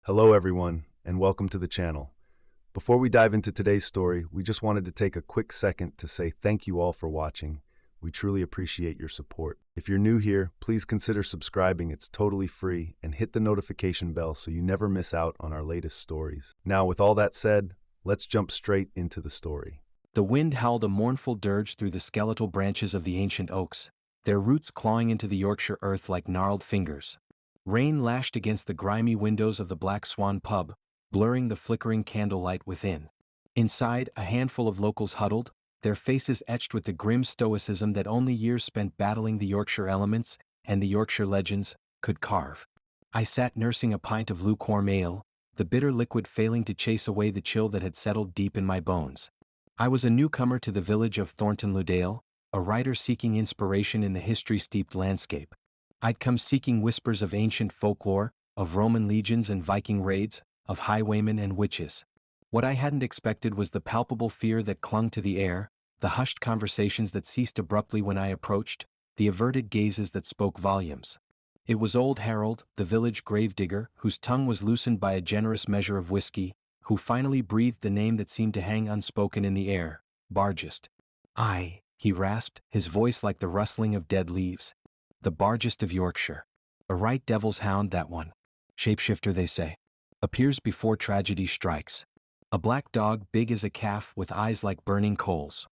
Hello everyone, and welcome to the channel. Before we dive into today's story, we just wanted to take a quick second to say thank you all for watching. We truly appreciate your support. If you're new here, please consider subscribing, it's totally free, and hit the notification bell so you never miss out on our latest stories. Now, with all that said, let's jump straight into the story. The wind howled a mournful dirge through the skeletal branches of the ancient oaks, their roots clawing into the Yorkshire earth like gnarled fingers. Rain lashed against the grimy windows of the Black Swan pub, blurring the flickering candlelight within. Inside, a handful of locals huddled, their faces etched with the grim stoicism that only years spent battling the Yorkshire elements and the Yorkshire legends could carve. I sat nursing a pint of lukewarm ale, the bitter liquid failing to chase away the chill that had settled deep in my bones. I was a newcomer to the village of Thornton-le-Dale, a writer seeking inspiration in the history-steeped landscape. I'd come seeking whispers of ancient folklore, of Roman legions and Viking raids, of highwaymen and witches. What I hadn't expected was the palpable fear that clung to the air, the hushed conversations that ceased abruptly when I approached, the averted gazes that spoke volumes. It was old Harold, the village gravedigger, whose tongue was loosened by a generous measure of whiskey, who finally breathed the name that seemed to hang unspoken in the air, Bargest. "Aye," he rasped, his voice like the rustling of dead leaves. "The Bargest of Yorkshire. A right devil's hound, that one. Shapeshifter, they say. Appears before tragedy strikes. A black dog big as a calf with eyes like burning coals."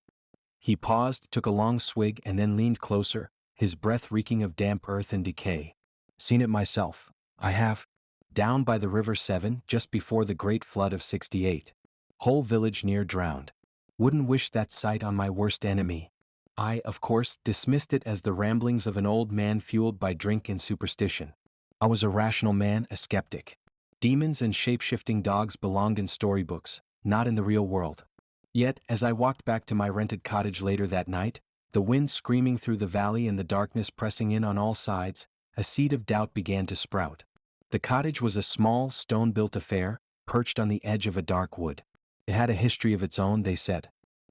He paused, took a long swig, and then leaned closer, his breath reeking of damp earth and decay. "Seen it myself. I have. Down by the River Severn, just before the great flood of '68. Whole village near drowned. Wouldn't wish that sight on my worst enemy." I, of course, dismissed it as the ramblings of an old man fueled by drink and superstition. I was a rational man, a skeptic. Demons and shape-shifting dogs belonged in storybooks, not in the real world. Yet, as I walked back to my rented cottage later that night, the wind screaming through the valley and the darkness pressing in on all sides, a seed of doubt began to sprout. The cottage was a small, stone-built affair, perched on the edge of a dark wood. It had a history of its own, they said.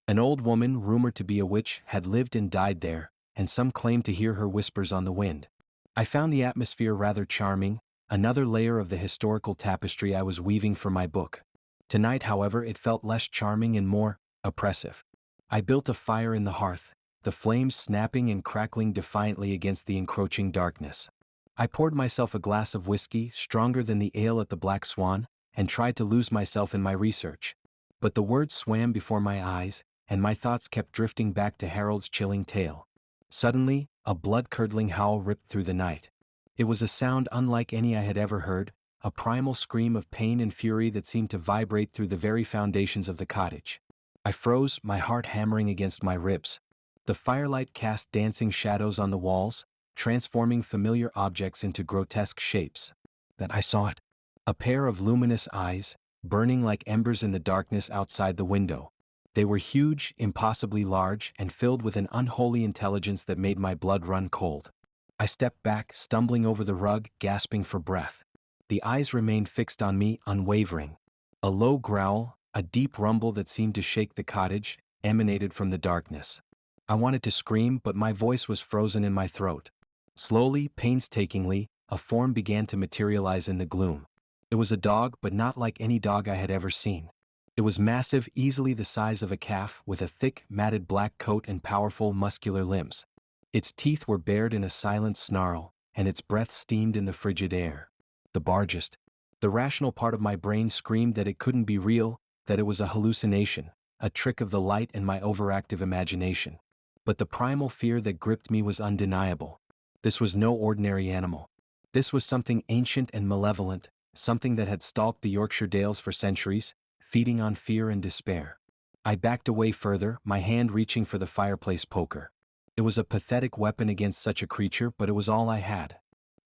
An old woman, rumored to be a witch, had lived and died there, and some claimed to hear her whispers on the wind. I found the atmosphere rather charming, another layer of the historical tapestry I was weaving for my book. Tonight, however, it felt less charming and more oppressive. I built a fire in the hearth, the flames snapping and crackling defiantly against the encroaching darkness. I poured myself a glass of whiskey, stronger than the ale at the Black Swan, and tried to lose myself in my research. But the words swam before my eyes, and my thoughts kept drifting back to Harold's chilling tale. Suddenly, a blood-curdling howl ripped through the night. It was a sound unlike any I had ever heard, a primal scream of pain and fury that seemed to vibrate through the very foundations of the cottage. I froze, my heart hammering against my ribs. The firelight cast dancing shadows on the walls, transforming familiar objects into grotesque shapes. That I saw it. A pair of luminous eyes, burning like embers in the darkness outside the window. They were huge, impossibly large, and filled with an unholy intelligence that made my blood run cold. I stepped back, stumbling over the rug, gasping for breath. The eyes remained fixed on me, unwavering. A low growl, a deep rumble that seemed to shake the cottage, emanated from the darkness. I wanted to scream, but my voice was frozen in my throat. Slowly, painstakingly, a form began to materialize in the gloom. It was a dog, but not like any dog I had ever seen. It was massive, easily the size of a calf, with a thick, matted black coat and powerful, muscular limbs. Its teeth were bared in a silent snarl, and its breath steamed in the frigid air. The Bargest. The rational part of my brain screamed that it couldn't be real, that it was a hallucination, a trick of the light and my overactive imagination. But the primal fear that gripped me was undeniable. This was no ordinary animal. This was something ancient and malevolent, something that had stalked the Yorkshire dales for centuries, feeding on fear and despair. I backed away further, my hand reaching for the fireplace poker. It was a pathetic weapon against such a creature, but it was all I had.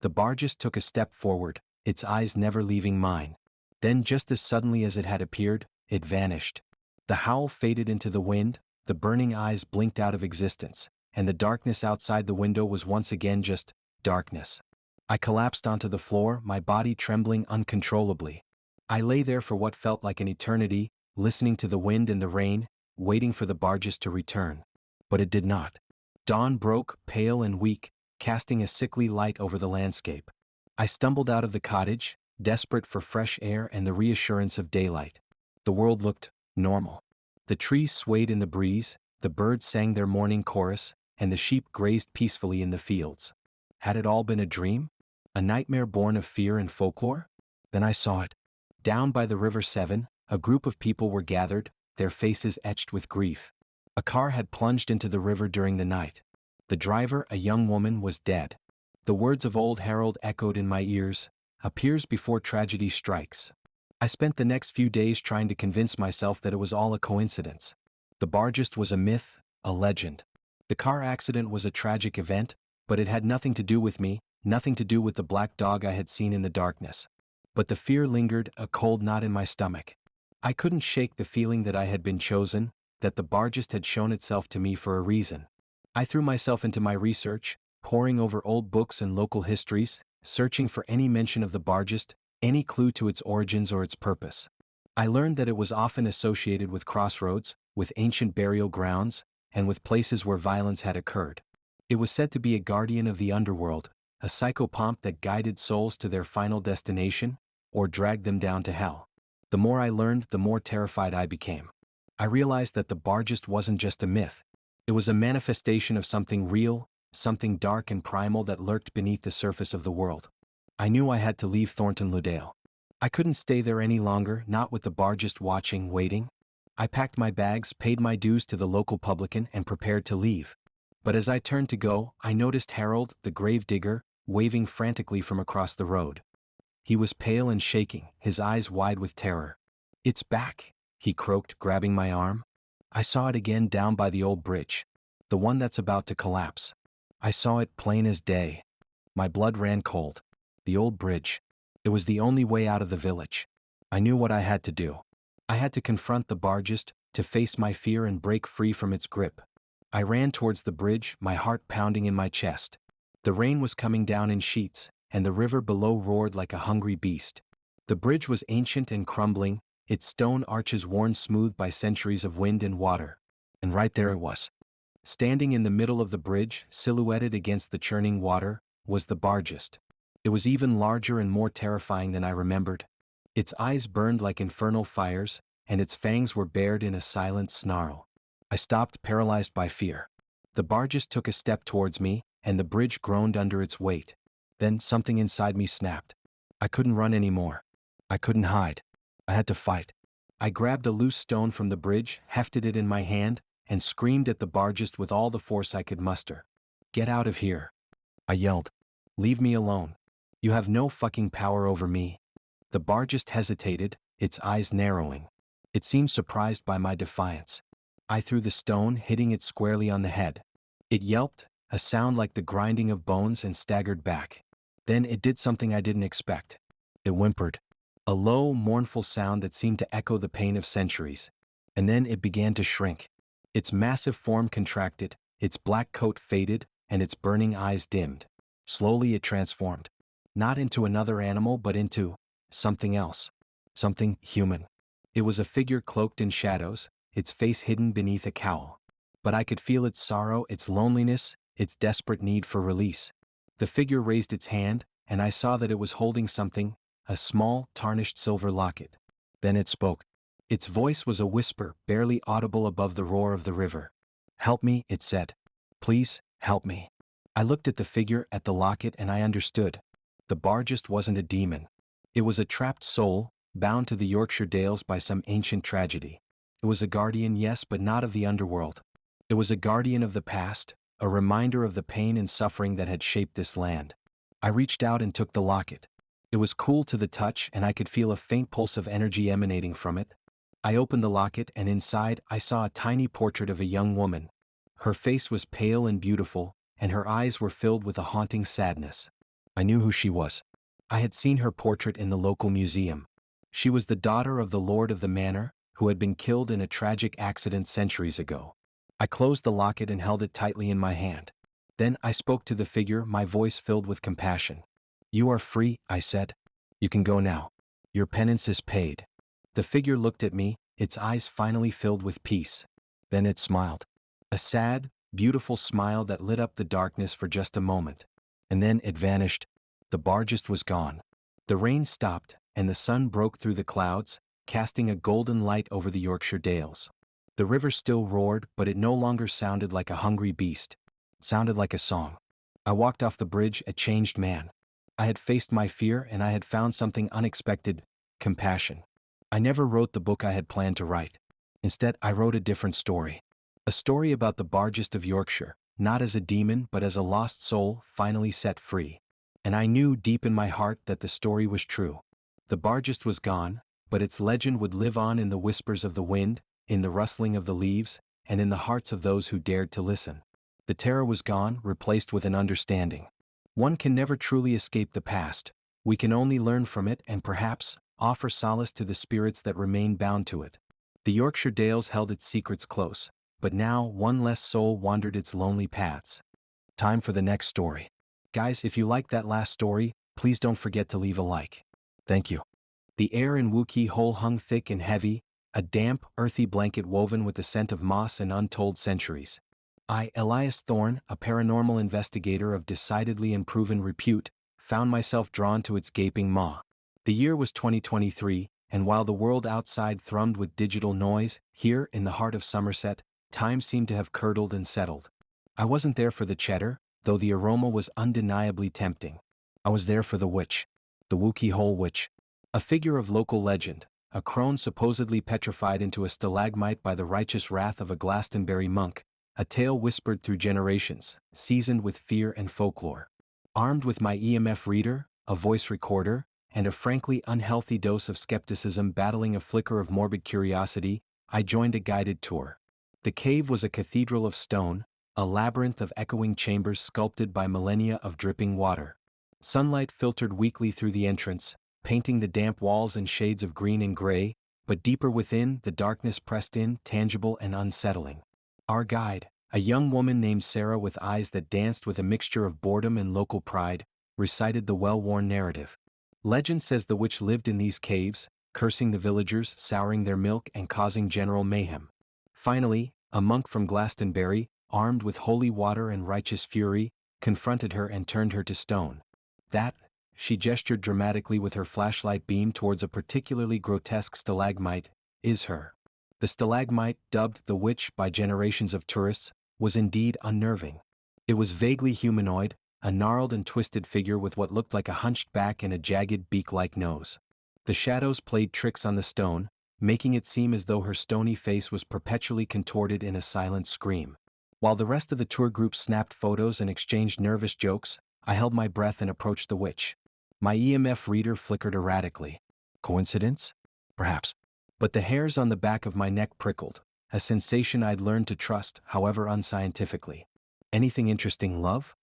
The Bargest took a step forward, its eyes never leaving mine. Then, just as suddenly as it had appeared, it vanished. The howl faded into the wind, the burning eyes blinked out of existence, and the darkness outside the window was once again just darkness. I collapsed onto the floor, my body trembling uncontrollably. I lay there for what felt like an eternity, listening to the wind and the rain, waiting for the Bargest to return. But it did not. Dawn broke, pale and weak, casting a sickly light over the landscape. I stumbled out of the cottage, desperate for fresh air and the reassurance of daylight. The world looked normal. The trees swayed in the breeze, the birds sang their morning chorus, and the sheep grazed peacefully in the fields. Had it all been a dream? A nightmare born of fear and folklore? Then I saw it. Down by the River Severn, a group of people were gathered, their faces etched with grief. A car had plunged into the river during the night. The driver, a young woman, was dead. The words of old Harold echoed in my ears, "Appears before tragedy strikes." I spent the next few days trying to convince myself that it was all a coincidence. The Bargest was a myth, a legend. The car accident was a tragic event, but it had nothing to do with me, nothing to do with the black dog I had seen in the darkness. But the fear lingered, a cold knot in my stomach. I couldn't shake the feeling that I had been chosen, that the Bargest had shown itself to me for a reason. I threw myself into my research, poring over old books and local histories, searching for any mention of the Bargest, any clue to its origins or its purpose. I learned that it was often associated with crossroads, with ancient burial grounds, and with places where violence had occurred. It was said to be a guardian of the underworld, a psychopomp that guided souls to their final destination, or dragged them down to hell. The more I learned, the more terrified I became. I realized that the Bargest wasn't just a myth. It was a manifestation of something real, something dark and primal that lurked beneath the surface of the world. I knew I had to leave Thornton Ludale. I couldn't stay there any longer, not with the Bargest watching, waiting. I packed my bags, paid my dues to the local publican, and prepared to leave. But as I turned to go, I noticed Harold, the grave digger, waving frantically from across the road. He was pale and shaking, his eyes wide with terror. "It's back," he croaked, grabbing my arm. I saw it again down by the old bridge. The one that's about to collapse. I saw it plain as day. My blood ran cold. The old bridge. It was the only way out of the village. I knew what I had to do. I had to confront the Bargest, to face my fear and break free from its grip. I ran towards the bridge, my heart pounding in my chest. The rain was coming down in sheets, and the river below roared like a hungry beast. The bridge was ancient and crumbling, its stone arches worn smooth by centuries of wind and water. And right there it was. Standing in the middle of the bridge, silhouetted against the churning water, was the Bargest. It was even larger and more terrifying than I remembered. Its eyes burned like infernal fires, and its fangs were bared in a silent snarl. I stopped, paralyzed by fear. The Bargest took a step towards me, and the bridge groaned under its weight. Then something inside me snapped. I couldn't run anymore. I couldn't hide. I had to fight. I grabbed a loose stone from the bridge, hefted it in my hand, and screamed at the Bargest with all the force I could muster. "Get out of here," I yelled. "Leave me alone. You have no fucking power over me." The Bargest hesitated, its eyes narrowing. It seemed surprised by my defiance. I threw the stone, hitting it squarely on the head. It yelped, a sound like the grinding of bones, and staggered back. Then it did something I didn't expect. It whimpered. A low, mournful sound that seemed to echo the pain of centuries. And then it began to shrink. Its massive form contracted, its black coat faded, and its burning eyes dimmed. Slowly it transformed. Not into another animal, but into something else. Something human. It was a figure cloaked in shadows, its face hidden beneath a cowl. But I could feel its sorrow, its loneliness, its desperate need for release. The figure raised its hand, and I saw that it was holding something, a small, tarnished silver locket. Then it spoke. Its voice was a whisper, barely audible above the roar of the river. "Help me," it said. "Please, help me." I looked at the figure, at the locket, and I understood. The Bargest wasn't a demon. It was a trapped soul, bound to the Yorkshire dales by some ancient tragedy. It was a guardian, yes, but not of the underworld. It was a guardian of the past, a reminder of the pain and suffering that had shaped this land. I reached out and took the locket. It was cool to the touch, and I could feel a faint pulse of energy emanating from it. I opened the locket, and inside I saw a tiny portrait of a young woman. Her face was pale and beautiful, and her eyes were filled with a haunting sadness. I knew who she was. I had seen her portrait in the local museum. She was the daughter of the lord of the manor, who had been killed in a tragic accident centuries ago. I closed the locket and held it tightly in my hand. Then I spoke to the figure, my voice filled with compassion. "You are free," I said. "You can go now. Your penance is paid." The figure looked at me, its eyes finally filled with peace. Then it smiled. A sad, beautiful smile that lit up the darkness for just a moment. And then it vanished. The Bargest was gone. The rain stopped, and the sun broke through the clouds, casting a golden light over the Yorkshire dales. The river still roared, but it no longer sounded like a hungry beast. It sounded like a song. I walked off the bridge a changed man. I had faced my fear and I had found something unexpected: compassion. I never wrote the book I had planned to write. Instead, I wrote a different story. A story about the Bargest of Yorkshire, not as a demon but as a lost soul finally set free. And I knew deep in my heart that the story was true. The Bargest was gone, but its legend would live on in the whispers of the wind, in the rustling of the leaves, and in the hearts of those who dared to listen. The terror was gone, replaced with an understanding. One can never truly escape the past. We can only learn from it and perhaps offer solace to the spirits that remain bound to it. The Yorkshire Dales held its secrets close, but now one less soul wandered its lonely paths. Time for the next story. Guys, if you liked that last story, please don't forget to leave a like. Thank you. The air in Wookey Hole hung thick and heavy, a damp, earthy blanket woven with the scent of moss and untold centuries. I, Elias Thorne, a paranormal investigator of decidedly unproven repute, found myself drawn to its gaping maw. The year was 2023, and while the world outside thrummed with digital noise, here, in the heart of Somerset, time seemed to have curdled and settled. I wasn't there for the cheddar, though the aroma was undeniably tempting. I was there for the witch. The Wookey Hole Witch. A figure of local legend, a crone supposedly petrified into a stalagmite by the righteous wrath of a Glastonbury monk, a tale whispered through generations, seasoned with fear and folklore. Armed with my EMF reader, a voice recorder, and a frankly unhealthy dose of skepticism battling a flicker of morbid curiosity, I joined a guided tour. The cave was a cathedral of stone, a labyrinth of echoing chambers sculpted by millennia of dripping water. Sunlight filtered weakly through the entrance, painting the damp walls in shades of green and gray, but deeper within, the darkness pressed in, tangible and unsettling. Our guide, a young woman named Sarah with eyes that danced with a mixture of boredom and local pride, recited the well-worn narrative. Legend says the witch lived in these caves, cursing the villagers, souring their milk and causing general mayhem. Finally, a monk from Glastonbury, armed with holy water and righteous fury, confronted her and turned her to stone. That, she gestured dramatically with her flashlight beam towards a particularly grotesque stalagmite, is her. The stalagmite, dubbed the witch by generations of tourists, was indeed unnerving. It was vaguely humanoid, a gnarled and twisted figure with what looked like a hunched back and a jagged beak-like nose. The shadows played tricks on the stone, making it seem as though her stony face was perpetually contorted in a silent scream. While the rest of the tour group snapped photos and exchanged nervous jokes, I held my breath and approached the witch. My EMF reader flickered erratically. Coincidence? Perhaps. But the hairs on the back of my neck prickled, a sensation I'd learned to trust, however unscientifically. Anything interesting, love?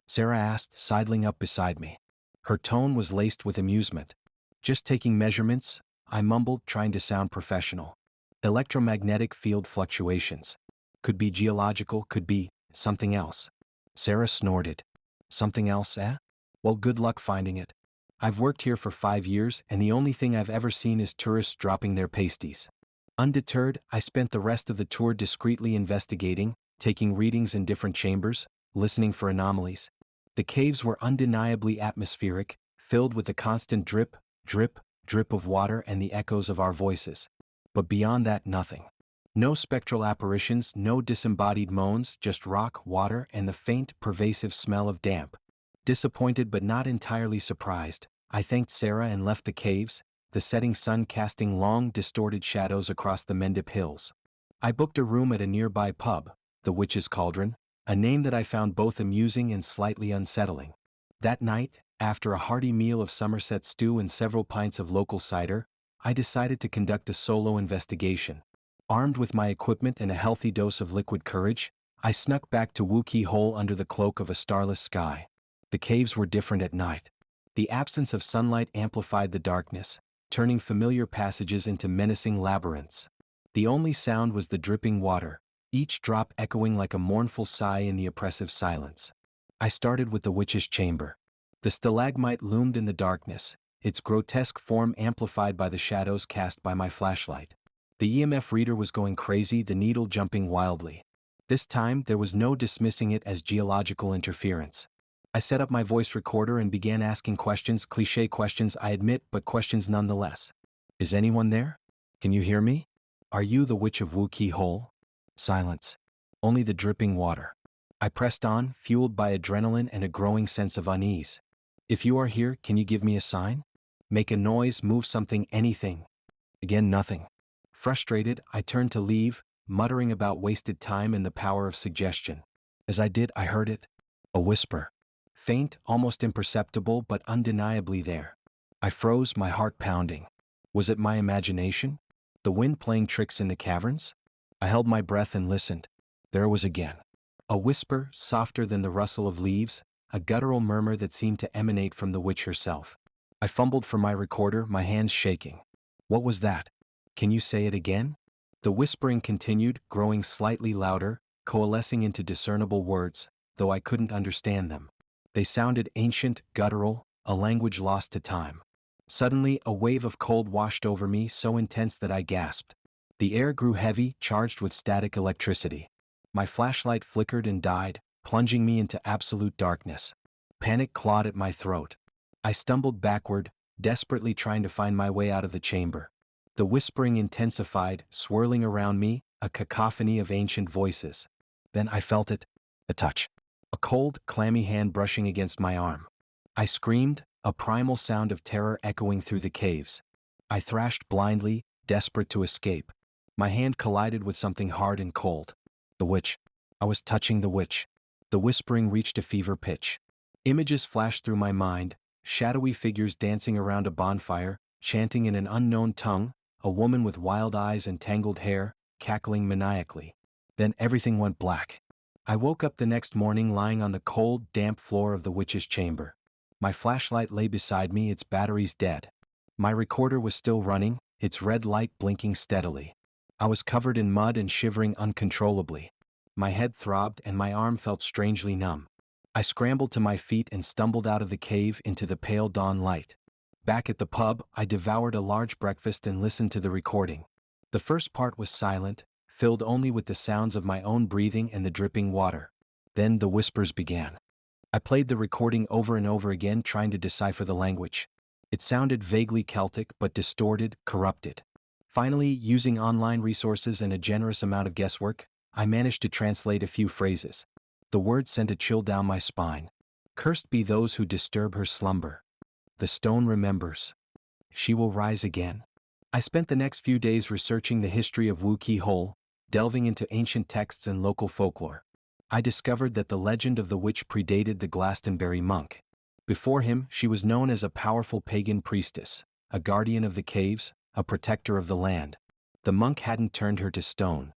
Sarah asked, sidling up beside me. Her tone was laced with amusement. Just taking measurements, I mumbled, trying to sound professional. Electromagnetic field fluctuations. Could be geological, could be something else. Sarah snorted. Something else, eh? Well, good luck finding it. I've worked here for 5 years, and the only thing I've ever seen is tourists dropping their pasties. Undeterred, I spent the rest of the tour discreetly investigating, taking readings in different chambers, listening for anomalies. The caves were undeniably atmospheric, filled with the constant drip, drip, drip of water and the echoes of our voices. But beyond that, nothing. No spectral apparitions, no disembodied moans, just rock, water, and the faint, pervasive smell of damp. Disappointed but not entirely surprised, I thanked Sarah and left the caves, the setting sun casting long, distorted shadows across the Mendip Hills. I booked a room at a nearby pub, the Witch's Cauldron, a name that I found both amusing and slightly unsettling. That night, after a hearty meal of Somerset stew and several pints of local cider, I decided to conduct a solo investigation. Armed with my equipment and a healthy dose of liquid courage, I snuck back to Wookey Hole under the cloak of a starless sky. The caves were different at night. The absence of sunlight amplified the darkness, turning familiar passages into menacing labyrinths. The only sound was the dripping water, each drop echoing like a mournful sigh in the oppressive silence. I started with the witch's chamber. The stalagmite loomed in the darkness, its grotesque form amplified by the shadows cast by my flashlight. The EMF reader was going crazy, the needle jumping wildly. This time, there was no dismissing it as geological interference. I set up my voice recorder and began asking questions, cliché questions, I admit, but questions nonetheless. Is anyone there? Can you hear me? Are you the witch of Wookey Hole? Silence. Only the dripping water. I pressed on, fueled by adrenaline and a growing sense of unease. If you are here, can you give me a sign? Make a noise, move something, anything. Again, nothing. Frustrated, I turned to leave, muttering about wasted time and the power of suggestion. As I did, I heard it. A whisper. Faint, almost imperceptible, but undeniably there. I froze, my heart pounding. Was it my imagination? The wind playing tricks in the caverns? I held my breath and listened. There it was again. A whisper, softer than the rustle of leaves, a guttural murmur that seemed to emanate from the witch herself. I fumbled for my recorder, my hands shaking. What was that? Can you say it again? The whispering continued, growing slightly louder, coalescing into discernible words, though I couldn't understand them. They sounded ancient, guttural, a language lost to time. Suddenly, a wave of cold washed over me, so intense that I gasped. The air grew heavy, charged with static electricity. My flashlight flickered and died, plunging me into absolute darkness. Panic clawed at my throat. I stumbled backward, desperately trying to find my way out of the chamber. The whispering intensified, swirling around me, a cacophony of ancient voices. Then I felt it. A touch. A cold, clammy hand brushing against my arm. I screamed, a primal sound of terror echoing through the caves. I thrashed blindly, desperate to escape. My hand collided with something hard and cold. The witch. I was touching the witch. The whispering reached a fever pitch. Images flashed through my mind, shadowy figures dancing around a bonfire, chanting in an unknown tongue, a woman with wild eyes and tangled hair, cackling maniacally. Then everything went black. I woke up the next morning lying on the cold, damp floor of the witch's chamber. My flashlight lay beside me, its batteries dead. My recorder was still running, its red light blinking steadily. I was covered in mud and shivering uncontrollably. My head throbbed and my arm felt strangely numb. I scrambled to my feet and stumbled out of the cave into the pale dawn light. Back at the pub, I devoured a large breakfast and listened to the recording. The first part was silent, filled only with the sounds of my own breathing and the dripping water. Then the whispers began. I played the recording over and over again, trying to decipher the language. It sounded vaguely Celtic, but distorted, corrupted. Finally, using online resources and a generous amount of guesswork, I managed to translate a few phrases. The words sent a chill down my spine. Cursed be those who disturb her slumber. The stone remembers. She will rise again. I spent the next few days researching the history of Wookey Hole, delving into ancient texts and local folklore. I discovered that the legend of the witch predated the Glastonbury monk. Before him, she was known as a powerful pagan priestess, a guardian of the caves, a protector of the land. The monk hadn't turned her to stone.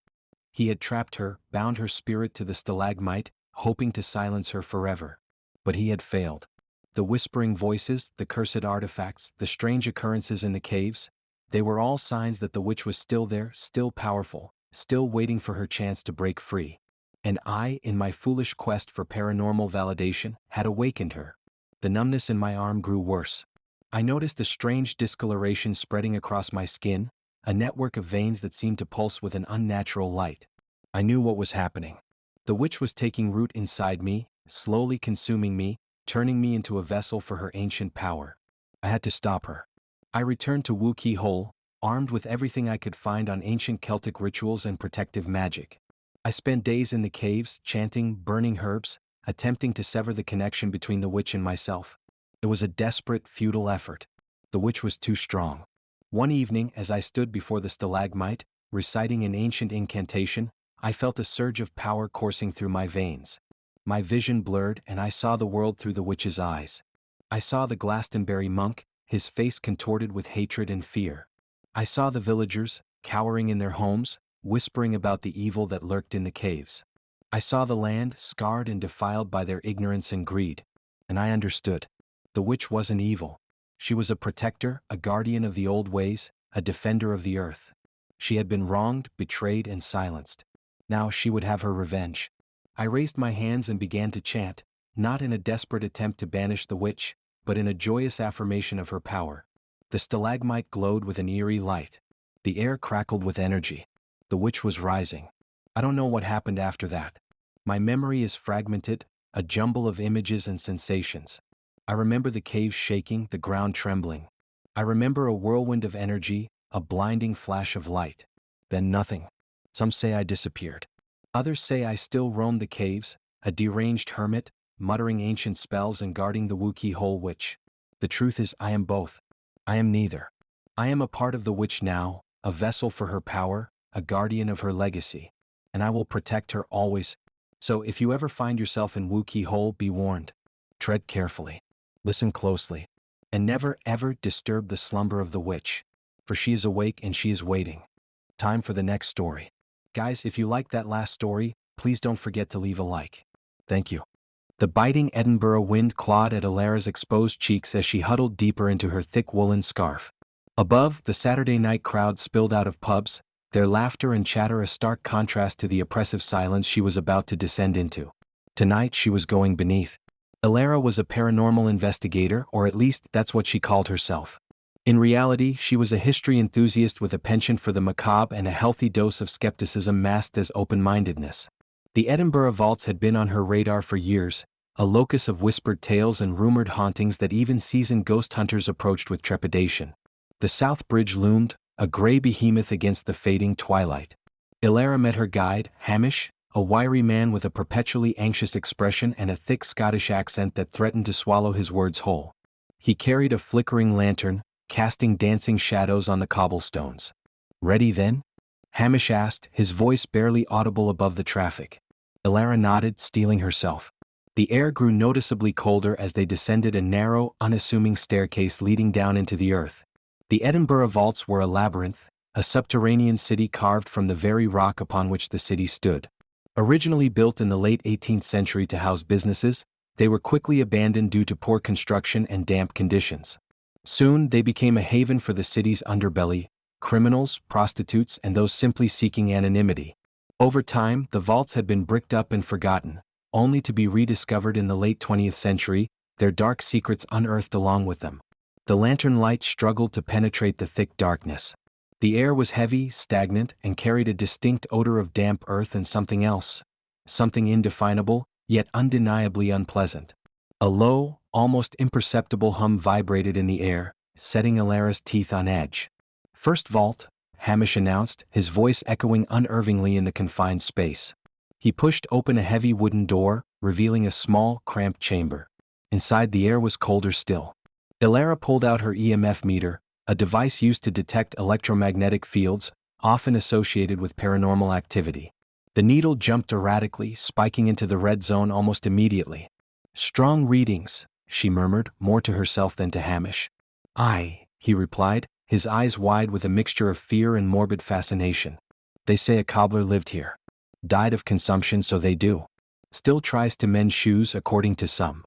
He had trapped her, bound her spirit to the stalagmite, hoping to silence her forever. But he had failed. The whispering voices, the cursed artifacts, the strange occurrences in the caves, they were all signs that the witch was still there, still powerful, still waiting for her chance to break free. And I, in my foolish quest for paranormal validation, had awakened her. The numbness in my arm grew worse. I noticed a strange discoloration spreading across my skin, a network of veins that seemed to pulse with an unnatural light. I knew what was happening. The witch was taking root inside me, slowly consuming me, turning me into a vessel for her ancient power. I had to stop her. I returned to Wookey Hole, armed with everything I could find on ancient Celtic rituals and protective magic. I spent days in the caves, chanting, burning herbs, attempting to sever the connection between the witch and myself. It was a desperate, futile effort. The witch was too strong. One evening, as I stood before the stalagmite, reciting an ancient incantation, I felt a surge of power coursing through my veins. My vision blurred and I saw the world through the witch's eyes. I saw the Glastonbury monk, his face contorted with hatred and fear. I saw the villagers, cowering in their homes, whispering about the evil that lurked in the caves. I saw the land, scarred and defiled by their ignorance and greed. And I understood. The witch wasn't evil. She was a protector, a guardian of the old ways, a defender of the earth. She had been wronged, betrayed, and silenced. Now she would have her revenge. I raised my hands and began to chant, not in a desperate attempt to banish the witch, but in a joyous affirmation of her power. The stalagmite glowed with an eerie light. The air crackled with energy. The witch was rising. I don't know what happened after that. My memory is fragmented, a jumble of images and sensations. I remember the caves shaking, the ground trembling. I remember a whirlwind of energy, a blinding flash of light. Then nothing. Some say I disappeared. Others say I still roamed the caves, a deranged hermit, muttering ancient spells and guarding the Wookey Hole Witch. The truth is I am both. I am neither. I am a part of the witch now, a vessel for her power, a guardian of her legacy. And I will protect her always. So if you ever find yourself in Wookey Hole, be warned. Tread carefully. Listen closely. And never ever disturb the slumber of the witch. For she is awake and she is waiting. Time for the next story. Guys, if you liked that last story, please don't forget to leave a like. Thank you. The biting Edinburgh wind clawed at Alara's exposed cheeks as she huddled deeper into her thick woolen scarf. Above, the Saturday night crowd spilled out of pubs, their laughter and chatter a stark contrast to the oppressive silence she was about to descend into. Tonight she was going beneath. Alara was a paranormal investigator, or at least that's what she called herself. In reality, she was a history enthusiast with a penchant for the macabre and a healthy dose of skepticism masked as open-mindedness. The Edinburgh Vaults had been on her radar for years, a locus of whispered tales and rumored hauntings that even seasoned ghost hunters approached with trepidation. The South Bridge loomed, a grey behemoth against the fading twilight. Alara met her guide, Hamish, a wiry man with a perpetually anxious expression and a thick Scottish accent that threatened to swallow his words whole. He carried a flickering lantern, casting dancing shadows on the cobblestones. "Ready then?" Hamish asked, his voice barely audible above the traffic. Alara nodded, steeling herself. The air grew noticeably colder as they descended a narrow, unassuming staircase leading down into the earth. The Edinburgh Vaults were a labyrinth, a subterranean city carved from the very rock upon which the city stood. Originally built in the late 18th century to house businesses, they were quickly abandoned due to poor construction and damp conditions. Soon they became a haven for the city's underbelly, criminals, prostitutes, and those simply seeking anonymity. Over time, the vaults had been bricked up and forgotten, only to be rediscovered in the late 20th century, their dark secrets unearthed along with them. The lantern light struggled to penetrate the thick darkness. The air was heavy, stagnant, and carried a distinct odor of damp earth and something else. Something indefinable, yet undeniably unpleasant. A low, almost imperceptible hum vibrated in the air, setting Alara's teeth on edge. "First vault," Hamish announced, his voice echoing unervingly in the confined space. He pushed open a heavy wooden door, revealing a small, cramped chamber. Inside, the air was colder still. Alara pulled out her EMF meter, a device used to detect electromagnetic fields, often associated with paranormal activity. The needle jumped erratically, spiking into the red zone almost immediately. "Strong readings," she murmured, more to herself than to Hamish. "Aye," he replied, his eyes wide with a mixture of fear and morbid fascination. "They say a cobbler lived here. Died of consumption, so they do. Still tries to mend shoes, according to some."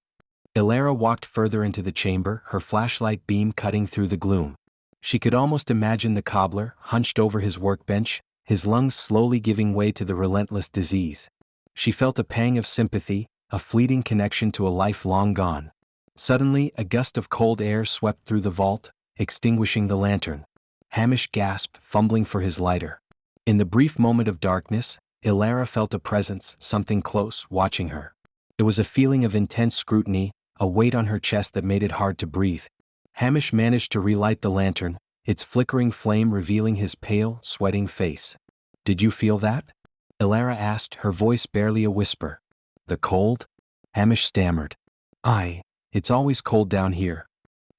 Alara walked further into the chamber, her flashlight beam cutting through the gloom. She could almost imagine the cobbler, hunched over his workbench, his lungs slowly giving way to the relentless disease. She felt a pang of sympathy, a fleeting connection to a life long gone. Suddenly, a gust of cold air swept through the vault, extinguishing the lantern. Hamish gasped, fumbling for his lighter. In the brief moment of darkness, Alara felt a presence, something close, watching her. It was a feeling of intense scrutiny, a weight on her chest that made it hard to breathe. Hamish managed to relight the lantern, its flickering flame revealing his pale, sweating face. "Did you feel that?" Alara asked, her voice barely a whisper. "The cold?" Hamish stammered. "Aye, it's always cold down here."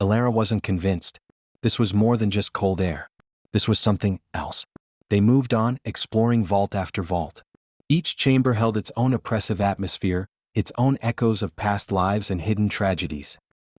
Alara wasn't convinced. This was more than just cold air. This was something else. They moved on, exploring vault after vault. Each chamber held its own oppressive atmosphere, its own echoes of past lives and hidden tragedies.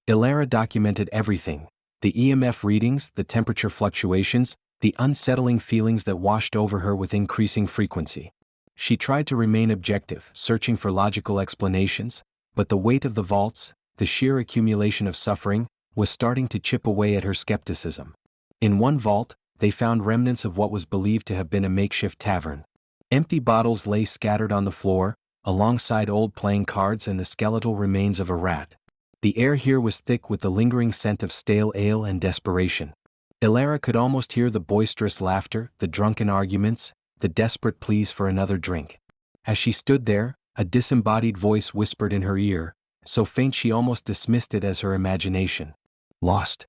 Alara documented everything: the EMF readings, the temperature fluctuations, the unsettling feelings that washed over her with increasing frequency. She tried to remain objective, searching for logical explanations, but the weight of the vaults, the sheer accumulation of suffering, was starting to chip away at her skepticism. In one vault, they found remnants of what was believed to have been a makeshift tavern. Empty bottles lay scattered on the floor, alongside old playing cards and the skeletal remains of a rat. The air here was thick with the lingering scent of stale ale and desperation. Alara could almost hear the boisterous laughter, the drunken arguments, the desperate pleas for another drink. As she stood there, a disembodied voice whispered in her ear, so faint she almost dismissed it as her imagination. Lost.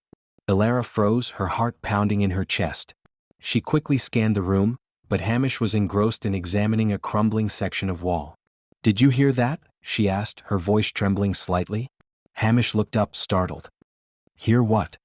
Elara froze, her heart pounding in her chest. She quickly scanned the room, but Hamish was engrossed in examining a crumbling section of wall. "Did you hear that?" she asked, her voice trembling slightly. Hamish looked up, startled. "Hear what?"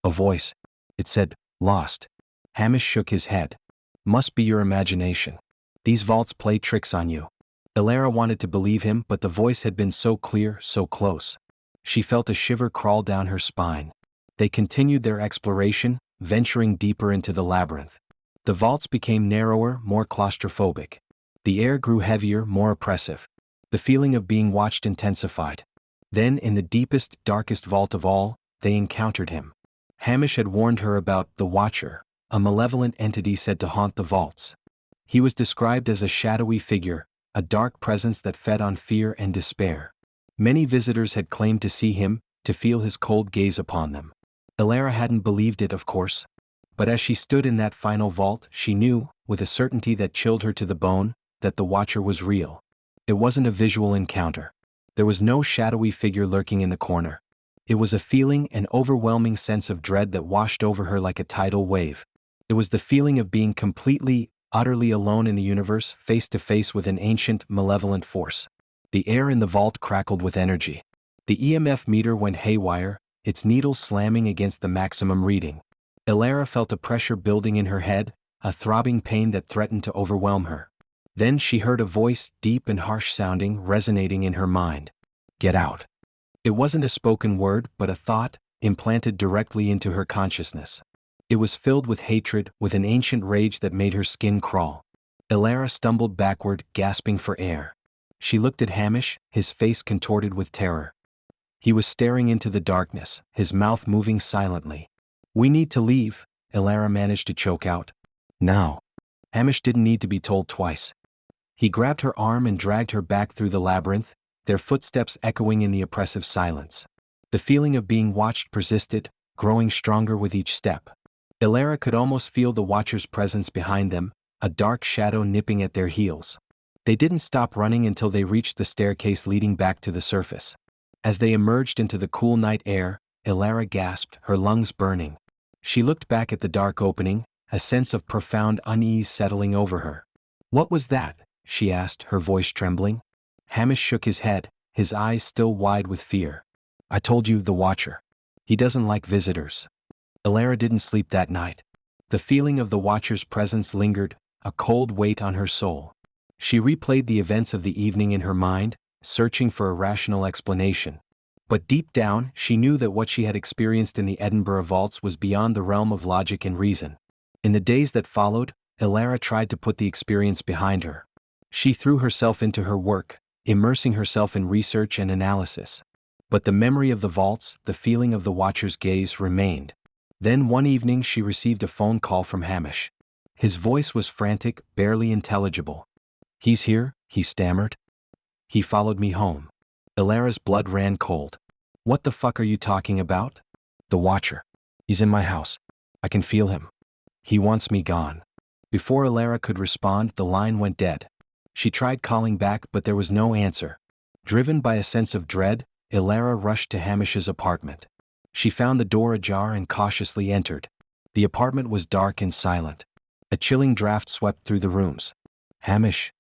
A voice. It said, "Lost." Hamish shook his head. "Must be your imagination. These vaults play tricks on you." Elara wanted to believe him, but the voice had been so clear, so close. She felt a shiver crawl down her spine. They continued their exploration, venturing deeper into the labyrinth. The vaults became narrower, more claustrophobic. The air grew heavier, more oppressive. The feeling of being watched intensified. Then, in the deepest, darkest vault of all, they encountered him. Hamish had warned her about the Watcher, a malevolent entity said to haunt the vaults. He was described as a shadowy figure, a dark presence that fed on fear and despair. Many visitors had claimed to see him, to feel his cold gaze upon them. Elara hadn't believed it, of course. But as she stood in that final vault, she knew, with a certainty that chilled her to the bone, that the Watcher was real. It wasn't a visual encounter. There was no shadowy figure lurking in the corner. It was a feeling, an overwhelming sense of dread that washed over her like a tidal wave. It was the feeling of being completely, utterly alone in the universe, face to face with an ancient, malevolent force. The air in the vault crackled with energy. The EMF meter went haywire, its needle slamming against the maximum reading. Elara felt a pressure building in her head, a throbbing pain that threatened to overwhelm her. Then she heard a voice, deep and harsh sounding, resonating in her mind. "Get out." It wasn't a spoken word, but a thought, implanted directly into her consciousness. It was filled with hatred, with an ancient rage that made her skin crawl. Elara stumbled backward, gasping for air. She looked at Hamish, his face contorted with terror. He was staring into the darkness, his mouth moving silently. "We need to leave," Elara managed to choke out. "Now." Hamish didn't need to be told twice. He grabbed her arm and dragged her back through the labyrinth, their footsteps echoing in the oppressive silence. The feeling of being watched persisted, growing stronger with each step. Elara could almost feel the Watcher's presence behind them, a dark shadow nipping at their heels. They didn't stop running until they reached the staircase leading back to the surface. As they emerged into the cool night air, Elara gasped, her lungs burning. She looked back at the dark opening, a sense of profound unease settling over her. "What was that?" she asked, her voice trembling. Hamish shook his head, his eyes still wide with fear. "I told you, the Watcher. He doesn't like visitors." Elara didn't sleep that night. The feeling of the Watcher's presence lingered, a cold weight on her soul. She replayed the events of the evening in her mind, searching for a rational explanation. But deep down, she knew that what she had experienced in the Edinburgh Vaults was beyond the realm of logic and reason. In the days that followed, Elara tried to put the experience behind her. She threw herself into her work, immersing herself in research and analysis. But the memory of the vaults, the feeling of the Watcher's gaze remained. Then one evening she received a phone call from Hamish. His voice was frantic, barely intelligible. "He's here," he stammered. "He followed me home." Elara's blood ran cold. "What the fuck are you talking about?" "The Watcher. He's in my house. I can feel him. He wants me gone." Before Elara could respond, the line went dead. She tried calling back, but there was no answer. Driven by a sense of dread, Elara rushed to Hamish's apartment. She found the door ajar and cautiously entered. The apartment was dark and silent. A chilling draft swept through the rooms. "Hamish?"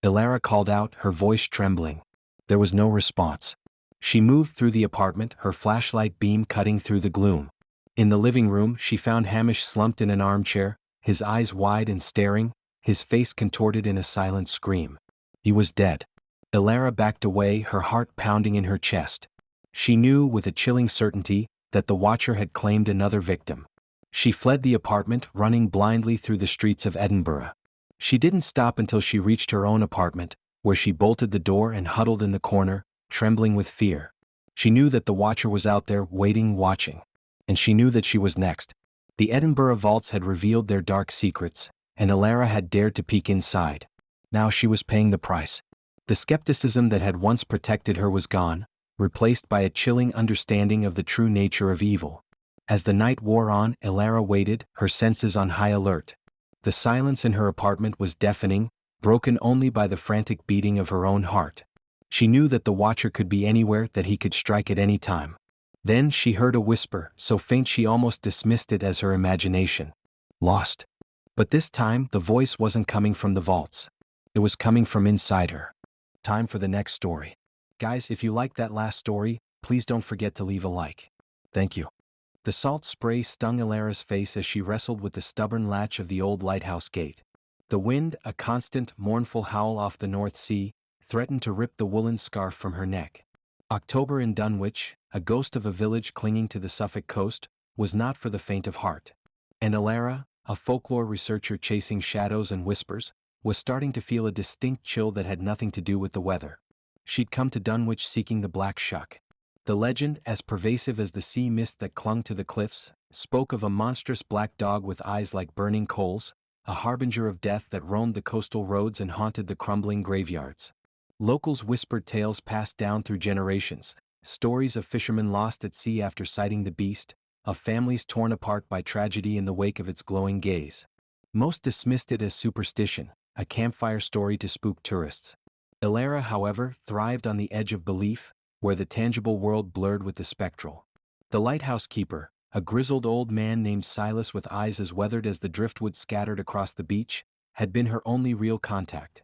Elara called out, her voice trembling. There was no response. She moved through the apartment, her flashlight beam cutting through the gloom. In the living room, she found Hamish slumped in an armchair, his eyes wide and staring, his face contorted in a silent scream. He was dead. Elara backed away, her heart pounding in her chest. She knew, with a chilling certainty, that the Watcher had claimed another victim. She fled the apartment, running blindly through the streets of Edinburgh. She didn't stop until she reached her own apartment, where she bolted the door and huddled in the corner, trembling with fear. She knew that the Watcher was out there, waiting, watching. And she knew that she was next. The Edinburgh Vaults had revealed their dark secrets, and Elara had dared to peek inside. Now she was paying the price. The skepticism that had once protected her was gone, replaced by a chilling understanding of the true nature of evil. As the night wore on, Elara waited, her senses on high alert. The silence in her apartment was deafening, broken only by the frantic beating of her own heart. She knew that the watcher could be anywhere, that he could strike at any time. Then she heard a whisper, so faint she almost dismissed it as her imagination. Lost. But this time, the voice wasn't coming from the vaults. It was coming from inside her. Time for the next story. Guys, if you liked that last story, please don't forget to leave a like. Thank you. The salt spray stung Ilara's face as she wrestled with the stubborn latch of the old lighthouse gate. The wind, a constant, mournful howl off the North Sea, threatened to rip the woolen scarf from her neck. October in Dunwich, a ghost of a village clinging to the Suffolk coast, was not for the faint of heart. And Ilara, a folklore researcher chasing shadows and whispers, was starting to feel a distinct chill that had nothing to do with the weather. She'd come to Dunwich seeking the Black Shuck. The legend, as pervasive as the sea mist that clung to the cliffs, spoke of a monstrous black dog with eyes like burning coals, a harbinger of death that roamed the coastal roads and haunted the crumbling graveyards. Locals whispered tales passed down through generations, stories of fishermen lost at sea after sighting the beast, of families torn apart by tragedy in the wake of its glowing gaze. Most dismissed it as superstition, a campfire story to spook tourists. Ilara, however, thrived on the edge of belief, where the tangible world blurred with the spectral. The lighthouse keeper, a grizzled old man named Silas with eyes as weathered as the driftwood scattered across the beach, had been her only real contact.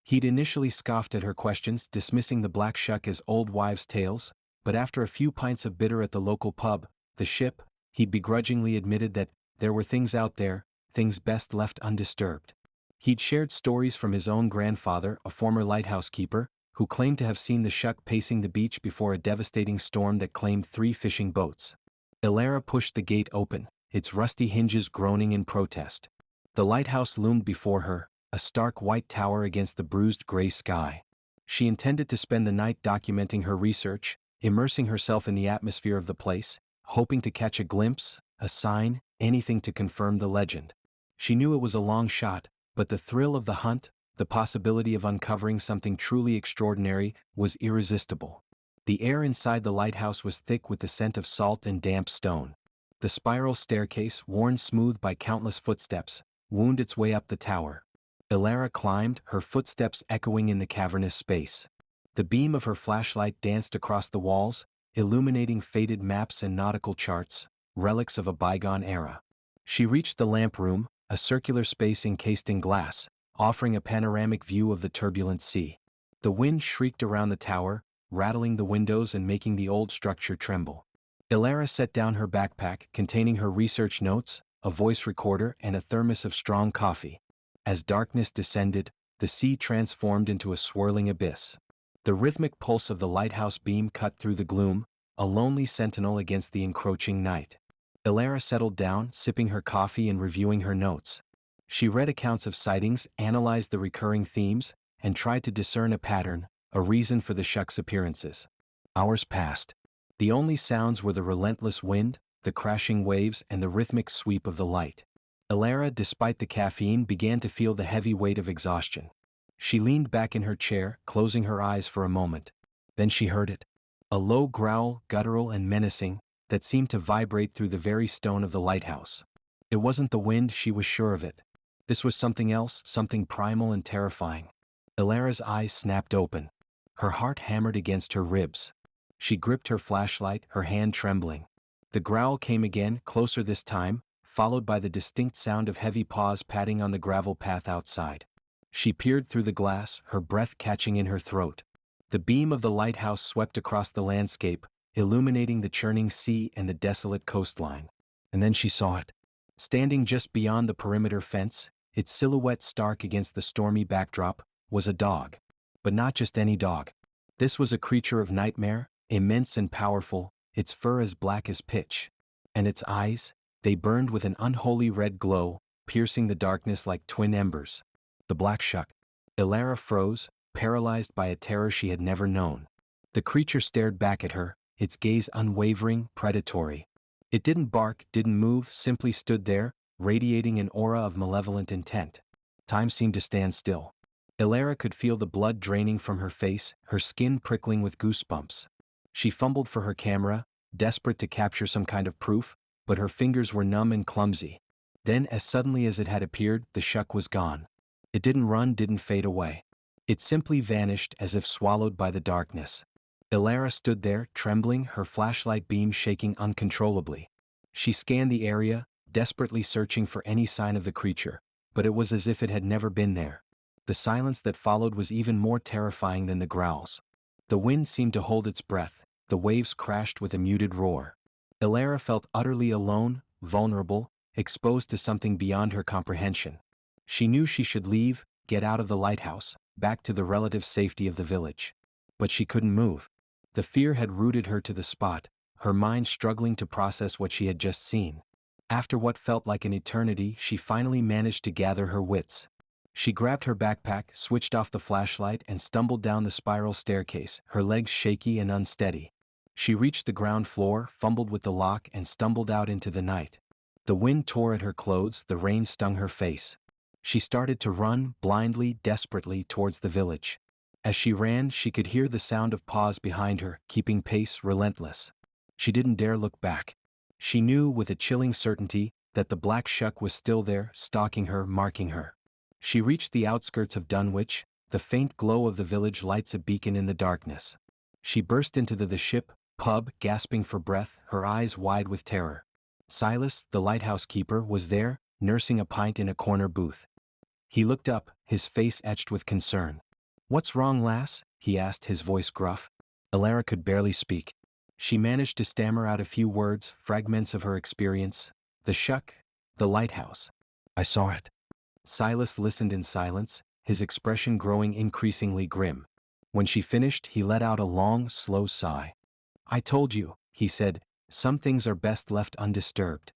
He'd initially scoffed at her questions, dismissing the Black Shuck as old wives' tales, but after a few pints of bitter at the local pub, the Ship, he'd begrudgingly admitted that there were things out there, things best left undisturbed. He'd shared stories from his own grandfather, a former lighthouse keeper, who claimed to have seen the Shuck pacing the beach before a devastating storm that claimed 3 fishing boats. Ilara pushed the gate open, its rusty hinges groaning in protest. The lighthouse loomed before her, a stark white tower against the bruised gray sky. She intended to spend the night documenting her research, immersing herself in the atmosphere of the place, hoping to catch a glimpse, a sign, anything to confirm the legend. She knew it was a long shot, but the thrill of the hunt, the possibility of uncovering something truly extraordinary, was irresistible. The air inside the lighthouse was thick with the scent of salt and damp stone. The spiral staircase, worn smooth by countless footsteps, wound its way up the tower. Ilara climbed, her footsteps echoing in the cavernous space. The beam of her flashlight danced across the walls, illuminating faded maps and nautical charts, relics of a bygone era. She reached the lamp room, a circular space encased in glass, offering a panoramic view of the turbulent sea. The wind shrieked around the tower, rattling the windows and making the old structure tremble. Ilara set down her backpack containing her research notes, a voice recorder and a thermos of strong coffee. As darkness descended, the sea transformed into a swirling abyss. The rhythmic pulse of the lighthouse beam cut through the gloom, a lonely sentinel against the encroaching night. Ilara settled down, sipping her coffee and reviewing her notes. She read accounts of sightings, analyzed the recurring themes, and tried to discern a pattern, a reason for the Shuck's appearances. Hours passed. The only sounds were the relentless wind, the crashing waves, and the rhythmic sweep of the light. Ilara, despite the caffeine, began to feel the heavy weight of exhaustion. She leaned back in her chair, closing her eyes for a moment. Then she heard it. A low growl, guttural and menacing, that seemed to vibrate through the very stone of the lighthouse. It wasn't the wind, she was sure of it. This was something else, something primal and terrifying. Ilara's eyes snapped open. Her heart hammered against her ribs. She gripped her flashlight, her hand trembling. The growl came again, closer this time, followed by the distinct sound of heavy paws padding on the gravel path outside. She peered through the glass, her breath catching in her throat. The beam of the lighthouse swept across the landscape, illuminating the churning sea and the desolate coastline. And then she saw it. Standing just beyond the perimeter fence, its silhouette stark against the stormy backdrop, was a dog. But not just any dog. This was a creature of nightmare, immense and powerful, its fur as black as pitch. And its eyes, they burned with an unholy red glow, piercing the darkness like twin embers. The Black Shuck. Ilara froze, paralyzed by a terror she had never known. The creature stared back at her, its gaze unwavering, predatory. It didn't bark, didn't move, simply stood there, radiating an aura of malevolent intent. Time seemed to stand still. Ilara could feel the blood draining from her face, her skin prickling with goosebumps. She fumbled for her camera, desperate to capture some kind of proof, but her fingers were numb and clumsy. Then, as suddenly as it had appeared, the Shuck was gone. It didn't run, didn't fade away. It simply vanished as if swallowed by the darkness. Ilara stood there, trembling, her flashlight beam shaking uncontrollably. She scanned the area, desperately searching for any sign of the creature, but it was as if it had never been there. The silence that followed was even more terrifying than the growls. The wind seemed to hold its breath, the waves crashed with a muted roar. Ilara felt utterly alone, vulnerable, exposed to something beyond her comprehension. She knew she should leave, get out of the lighthouse, back to the relative safety of the village. But she couldn't move. The fear had rooted her to the spot, her mind struggling to process what she had just seen. After what felt like an eternity, she finally managed to gather her wits. She grabbed her backpack, switched off the flashlight, and stumbled down the spiral staircase, her legs shaky and unsteady. She reached the ground floor, fumbled with the lock, and stumbled out into the night. The wind tore at her clothes, the rain stung her face. She started to run, blindly, desperately, towards the village. As she ran, she could hear the sound of paws behind her, keeping pace, relentless. She didn't dare look back. She knew, with a chilling certainty, that the Black Shuck was still there, stalking her, marking her. She reached the outskirts of Dunwich, the faint glow of the village lights a beacon in the darkness. She burst into the Ship pub, gasping for breath, her eyes wide with terror. Silas, the lighthouse keeper, was there, nursing a pint in a corner booth. He looked up, his face etched with concern. "What's wrong, lass?" he asked, his voice gruff. Ilara could barely speak. She managed to stammer out a few words, fragments of her experience. "The Shuck, the lighthouse. I saw it." Silas listened in silence, his expression growing increasingly grim. When she finished, he let out a long, slow sigh. "I told you," he said, "some things are best left undisturbed."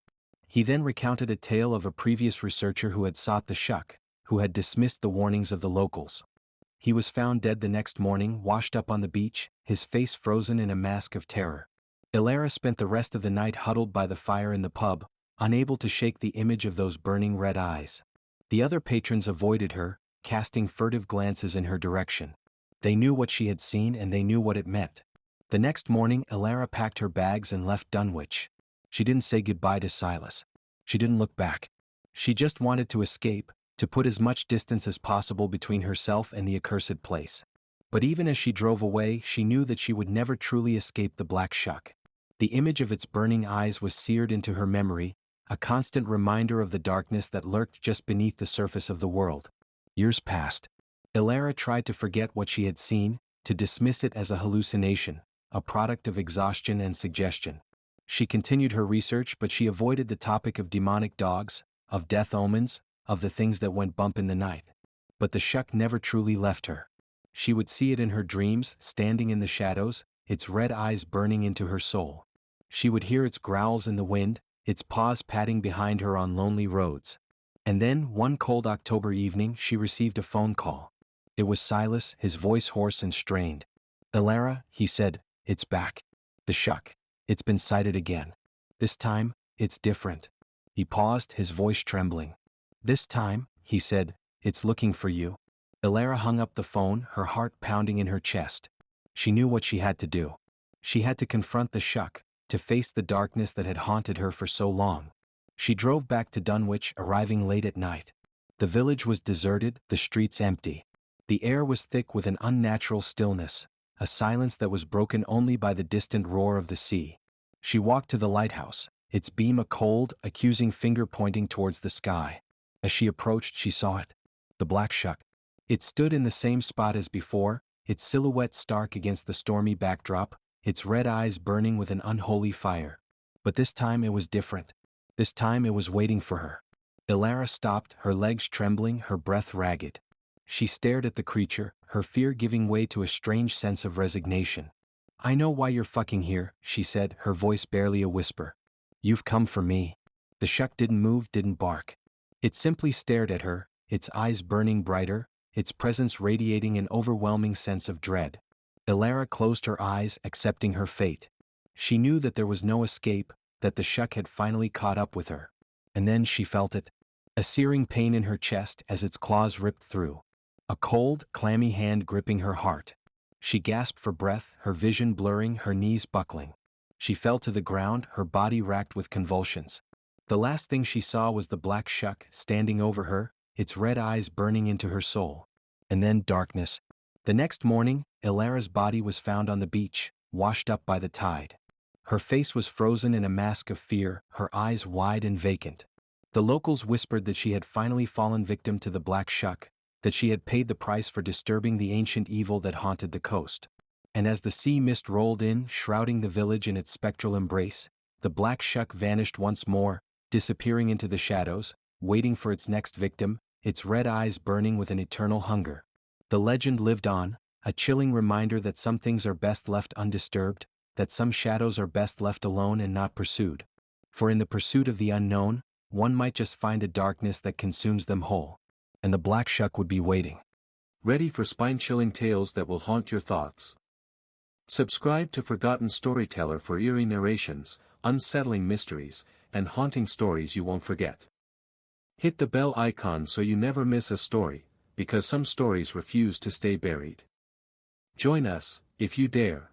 He then recounted a tale of a previous researcher who had sought the Shuck, who had dismissed the warnings of the locals. He was found dead the next morning, washed up on the beach, his face frozen in a mask of terror. Ilara spent the rest of the night huddled by the fire in the pub, unable to shake the image of those burning red eyes. The other patrons avoided her, casting furtive glances in her direction. They knew what she had seen and they knew what it meant. The next morning, Ilara packed her bags and left Dunwich. She didn't say goodbye to Silas. She didn't look back. She just wanted to escape, to put as much distance as possible between herself and the accursed place. But even as she drove away, she knew that she would never truly escape the Black Shuck. The image of its burning eyes was seared into her memory, a constant reminder of the darkness that lurked just beneath the surface of the world. Years passed. Ilara tried to forget what she had seen, to dismiss it as a hallucination, a product of exhaustion and suggestion. She continued her research, but she avoided the topic of demonic dogs, of death omens, of the things that went bump in the night. But the Shuck never truly left her. She would see it in her dreams, standing in the shadows, its red eyes burning into her soul. She would hear its growls in the wind, its paws patting behind her on lonely roads. And then, one cold October evening, she received a phone call. It was Silas, his voice hoarse and strained. "Ilara," he said, "it's back. The Shuck. It's been sighted again. This time, it's different." He paused, his voice trembling. "This time," he said, "it's looking for you." Ilara hung up the phone, her heart pounding in her chest. She knew what she had to do. She had to confront the Shuck, to face the darkness that had haunted her for so long. She drove back to Dunwich, arriving late at night. The village was deserted, the streets empty. The air was thick with an unnatural stillness, a silence that was broken only by the distant roar of the sea. She walked to the lighthouse, its beam a cold, accusing finger pointing towards the sky. As she approached, she saw it. The Black Shuck. It stood in the same spot as before, its silhouette stark against the stormy backdrop, its red eyes burning with an unholy fire. But this time it was different. This time it was waiting for her. Ilara stopped, her legs trembling, her breath ragged. She stared at the creature, her fear giving way to a strange sense of resignation. "I know why you're fucking here," she said, her voice barely a whisper. "You've come for me." The Shuck didn't move, didn't bark. It simply stared at her, its eyes burning brighter, its presence radiating an overwhelming sense of dread. Ilara closed her eyes, accepting her fate. She knew that there was no escape, that the Shuck had finally caught up with her. And then she felt it. A searing pain in her chest as its claws ripped through. A cold, clammy hand gripping her heart. She gasped for breath, her vision blurring, her knees buckling. She fell to the ground, her body racked with convulsions. The last thing she saw was the Black Shuck standing over her, its red eyes burning into her soul. And then darkness. The next morning, Ilara's body was found on the beach, washed up by the tide. Her face was frozen in a mask of fear, her eyes wide and vacant. The locals whispered that she had finally fallen victim to the Black Shuck, that she had paid the price for disturbing the ancient evil that haunted the coast. And as the sea mist rolled in, shrouding the village in its spectral embrace, the Black Shuck vanished once more, disappearing into the shadows, waiting for its next victim, its red eyes burning with an eternal hunger. The legend lived on, a chilling reminder that some things are best left undisturbed, that some shadows are best left alone and not pursued. For in the pursuit of the unknown, one might just find a darkness that consumes them whole. And the Black Shuck would be waiting, ready for spine-chilling tales that will haunt your thoughts. Subscribe to Forgotten Storyteller for eerie narrations, unsettling mysteries, and haunting stories you won't forget. Hit the bell icon so you never miss a story, because some stories refuse to stay buried. Join us, if you dare.